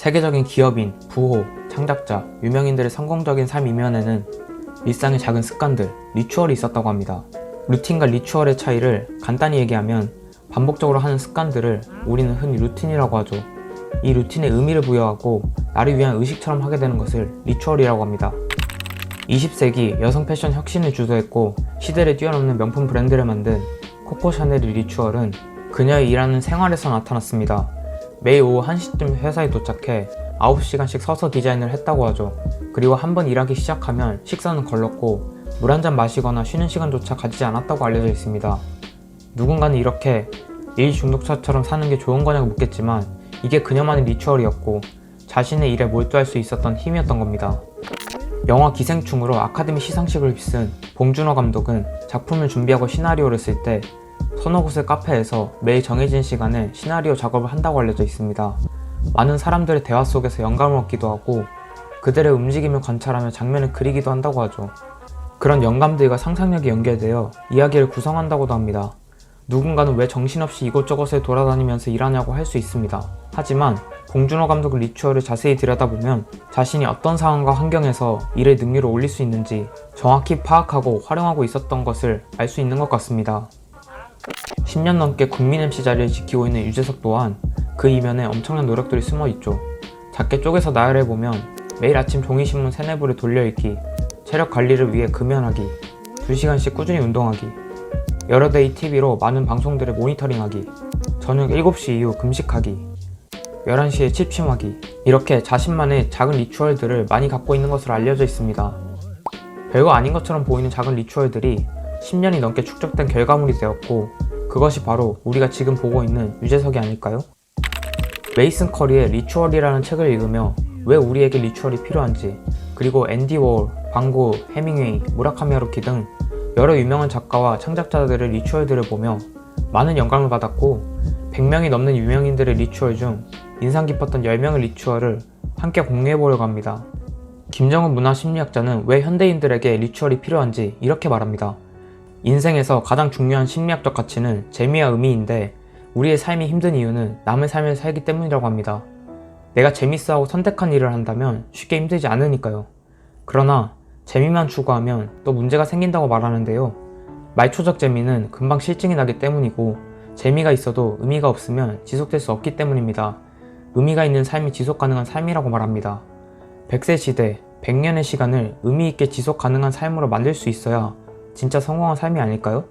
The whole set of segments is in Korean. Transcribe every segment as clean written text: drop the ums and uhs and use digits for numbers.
세계적인 기업인, 부호, 창작자, 유명인들의 성공적인 삶 이면에는 일상의 작은 습관들, 리추얼이 있었다고 합니다. 루틴과 리추얼의 차이를 간단히 얘기하면 반복적으로 하는 습관들을 우리는 흔히 루틴이라고 하죠. 이 루틴에 의미를 부여하고 나를 위한 의식처럼 하게 되는 것을 리추얼이라고 합니다. 20세기 여성 패션 혁신을 주도했고 시대를 뛰어넘는 명품 브랜드를 만든 코코 샤넬의 리추얼은 그녀의 일하는 생활에서 나타났습니다. 매일 오후 1시쯤 회사에 도착해 9시간씩 서서 디자인을 했다고 하죠. 그리고 한번 일하기 시작하면 식사는 걸렀고 물 한 잔 마시거나 쉬는 시간조차 가지지 않았다고 알려져 있습니다. 누군가는 이렇게 일 중독자처럼 사는 게 좋은 거냐고 묻겠지만 이게 그녀만의 리추얼이었고 자신의 일에 몰두할 수 있었던 힘이었던 겁니다. 영화 기생충으로 아카데미 시상식을 휩쓴 봉준호 감독은 작품을 준비하고 시나리오를 쓸 때 서너 곳의 카페에서 매일 정해진 시간에 시나리오 작업을 한다고 알려져 있습니다. 많은 사람들의 대화 속에서 영감을 얻기도 하고 그들의 움직임을 관찰하며 장면을 그리기도 한다고 하죠. 그런 영감들과 상상력이 연결되어 이야기를 구성한다고도 합니다. 누군가는 왜 정신없이 이곳저곳을 돌아다니면서 일하냐고 할 수 있습니다. 하지만 봉준호 감독의 리추얼을 자세히 들여다보면 자신이 어떤 상황과 환경에서 일의 능률을 올릴 수 있는지 정확히 파악하고 활용하고 있었던 것을 알 수 있는 것 같습니다. 10년 넘게 국민 MC 자리를 지키고 있는 유재석 또한 그 이면에 엄청난 노력들이 숨어있죠. 작게 쪼개서 나열해보면 매일 아침 종이신문 3-4부를 돌려읽기, 체력 관리를 위해 금연하기, 2시간씩 꾸준히 운동하기, 여러 대의 TV로 많은 방송들을 모니터링하기, 저녁 7시 이후 금식하기, 11시에 취침하기, 이렇게 자신만의 작은 리추얼들을 많이 갖고 있는 것으로 알려져 있습니다. 별거 아닌 것처럼 보이는 작은 리추얼들이 10년이 넘게 축적된 결과물이 되었고 그것이 바로 우리가 지금 보고 있는 유재석이 아닐까요? 메이슨 커리의 리추얼이라는 책을 읽으며 왜 우리에게 리추얼이 필요한지, 그리고 앤디 워홀, 반고, 해밍웨이, 무라카미 하루키 등 여러 유명한 작가와 창작자들의 리추얼들을 보며 많은 영감을 받았고 100명이 넘는 유명인들의 리추얼 중 인상 깊었던 10명의 리추얼을 함께 공유해보려고 합니다. 김정은 문화심리학자는 왜 현대인들에게 리추얼이 필요한지 이렇게 말합니다. 인생에서 가장 중요한 심리학적 가치는 재미와 의미인데 우리의 삶이 힘든 이유는 남의 삶을 살기 때문이라고 합니다. 내가 재밌어하고 선택한 일을 한다면 쉽게 힘들지 않으니까요. 그러나 재미만 추구하면 또 문제가 생긴다고 말하는데요. 말초적 재미는 금방 실증이 나기 때문이고 재미가 있어도 의미가 없으면 지속될 수 없기 때문입니다. 의미가 있는 삶이 지속 가능한 삶이라고 말합니다. 100세 시대, 100년의 시간을 의미 있게 지속 가능한 삶으로 만들 수 있어야 진짜 성공한 삶이 아닐까요?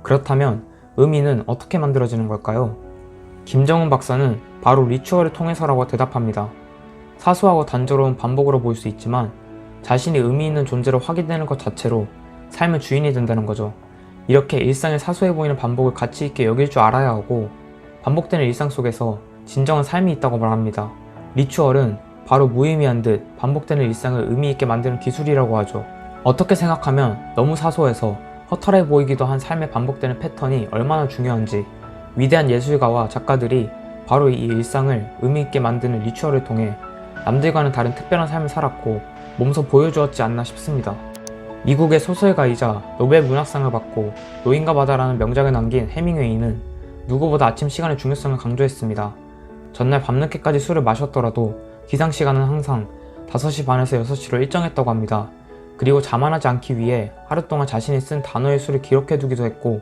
그렇다면 의미는 어떻게 만들어지는 걸까요? 김정은 박사는 바로 리추얼을 통해서라고 대답합니다. 사소하고 단조로운 반복으로 보일 수 있지만 자신이 의미 있는 존재로 확인되는 것 자체로 삶의 주인이 된다는 거죠. 이렇게 일상에 사소해 보이는 반복을 가치 있게 여길 줄 알아야 하고 반복되는 일상 속에서 진정한 삶이 있다고 말합니다. 리추얼은 바로 무의미한 듯 반복되는 일상을 의미 있게 만드는 기술이라고 하죠. 어떻게 생각하면 너무 사소해서 허탈해 보이기도 한 삶에 반복되는 패턴이 얼마나 중요한지 위대한 예술가와 작가들이 바로 이 일상을 의미 있게 만드는 리추얼을 통해 남들과는 다른 특별한 삶을 살았고 몸소 보여주었지 않나 싶습니다. 미국의 소설가이자 노벨 문학상을 받고 노인과 바다라는 명작을 남긴 해밍웨이는 누구보다 아침 시간의 중요성을 강조했습니다. 전날 밤늦게까지 술을 마셨더라도 기상 시간은 항상 5시 반에서 6시로 일정했다고 합니다. 그리고 자만하지 않기 위해 하루 동안 자신이 쓴 단어의 수를 기록해두기도 했고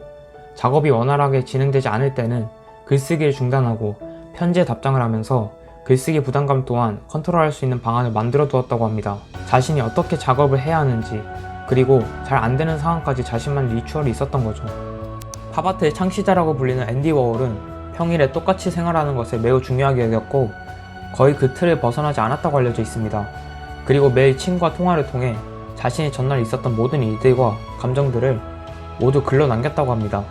작업이 원활하게 진행되지 않을 때는 글쓰기를 중단하고 편지에 답장을 하면서 글쓰기 부담감 또한 컨트롤할 수 있는 방안을 만들어 두었다고 합니다. 자신이 어떻게 작업을 해야 하는지 그리고 잘 안되는 상황까지 자신만의 리추얼이 있었던 거죠. 팝아트의 창시자라고 불리는 앤디 워홀은 평일에 똑같이 생활하는 것을 매우 중요하게 여겼고 거의 그 틀을 벗어나지 않았다고 알려져 있습니다. 그리고 매일 친구와 통화를 통해 자신이 전날 있었던 모든 일들과 감정들을 모두 글로 남겼다고 합니다.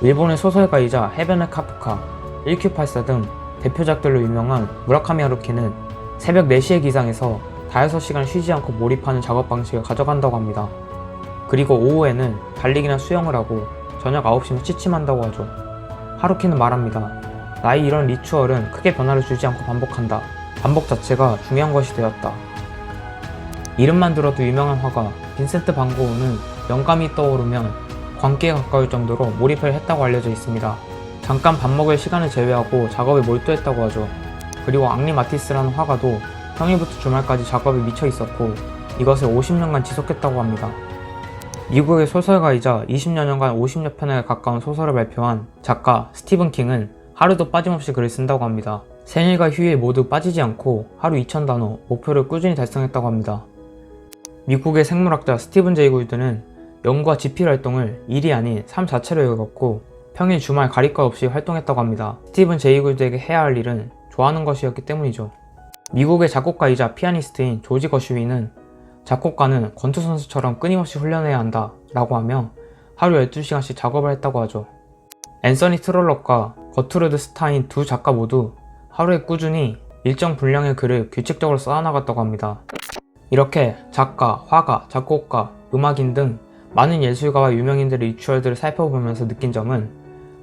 일본의 소설가이자 해변의 카프카, 1Q84 등 대표작들로 유명한 무라카미 하루키는 새벽 4시에 기상해서 5시간 쉬지 않고 몰입하는 작업 방식을 가져간다고 합니다. 그리고 오후에는 달리기나 수영을 하고 저녁 9시면 취침한다고 하죠. 하루키는 말합니다. 나의 이런 리추얼은 크게 변화를 주지 않고 반복한다. 반복 자체가 중요한 것이 되었다. 이름만 들어도 유명한 화가 빈센트 반 고흐는 영감이 떠오르면 광기에 가까울 정도로 몰입을 했다고 알려져 있습니다. 잠깐 밥 먹을 시간을 제외하고 작업에 몰두했다고 하죠. 그리고 앙리 마티스라는 화가도 평일부터 주말까지 작업에 미쳐 있었고 이것을 50년간 지속했다고 합니다. 미국의 소설가이자 20여 년간 50여 편에 가까운 소설을 발표한 작가 스티븐 킹은 하루도 빠짐없이 글을 쓴다고 합니다. 생일과 휴일 모두 빠지지 않고 하루 2000단어 목표를 꾸준히 달성했다고 합니다. 미국의 생물학자 스티븐 제이 굴드는 연구와 집필 활동을 일이 아닌 삶 자체로 여겼고 평일 주말 가릴 것 없이 활동했다고 합니다. 스티븐 제이 굴드에게 해야 할 일은 좋아하는 것이었기 때문이죠. 미국의 작곡가이자 피아니스트인 조지 거슈윈은 작곡가는 권투선수처럼 끊임없이 훈련해야 한다 라고 하며 하루 12시간씩 작업을 했다고 하죠. 앤서니 트롤럭과 거투르드 스타인 두 작가 모두 하루에 꾸준히 일정 분량의 글을 규칙적으로 써나갔다고 합니다. 이렇게 작가, 화가, 작곡가, 음악인 등 많은 예술가와 유명인들의 리추얼들을 살펴보면서 느낀 점은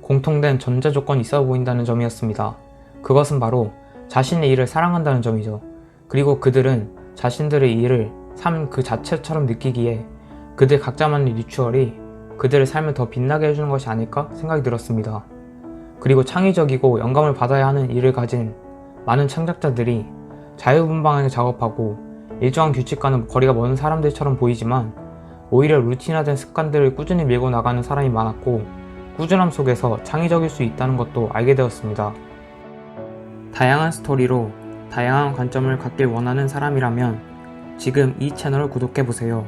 공통된 전제 조건이 있어 보인다는 점이었습니다. 그것은 바로 자신의 일을 사랑한다는 점이죠. 그리고 그들은 자신들의 일을 삶 그 자체처럼 느끼기에 그들 각자만의 리추얼이 그들의 삶을 더 빛나게 해주는 것이 아닐까 생각이 들었습니다. 그리고 창의적이고 영감을 받아야 하는 일을 가진 많은 창작자들이 자유분방하게 작업하고 일정한 규칙과는 거리가 먼 사람들처럼 보이지만 오히려 루틴화된 습관들을 꾸준히 밀고 나가는 사람이 많았고 꾸준함 속에서 창의적일 수 있다는 것도 알게 되었습니다. 다양한 스토리로 다양한 관점을 갖길 원하는 사람이라면 지금 이 채널을 구독해보세요.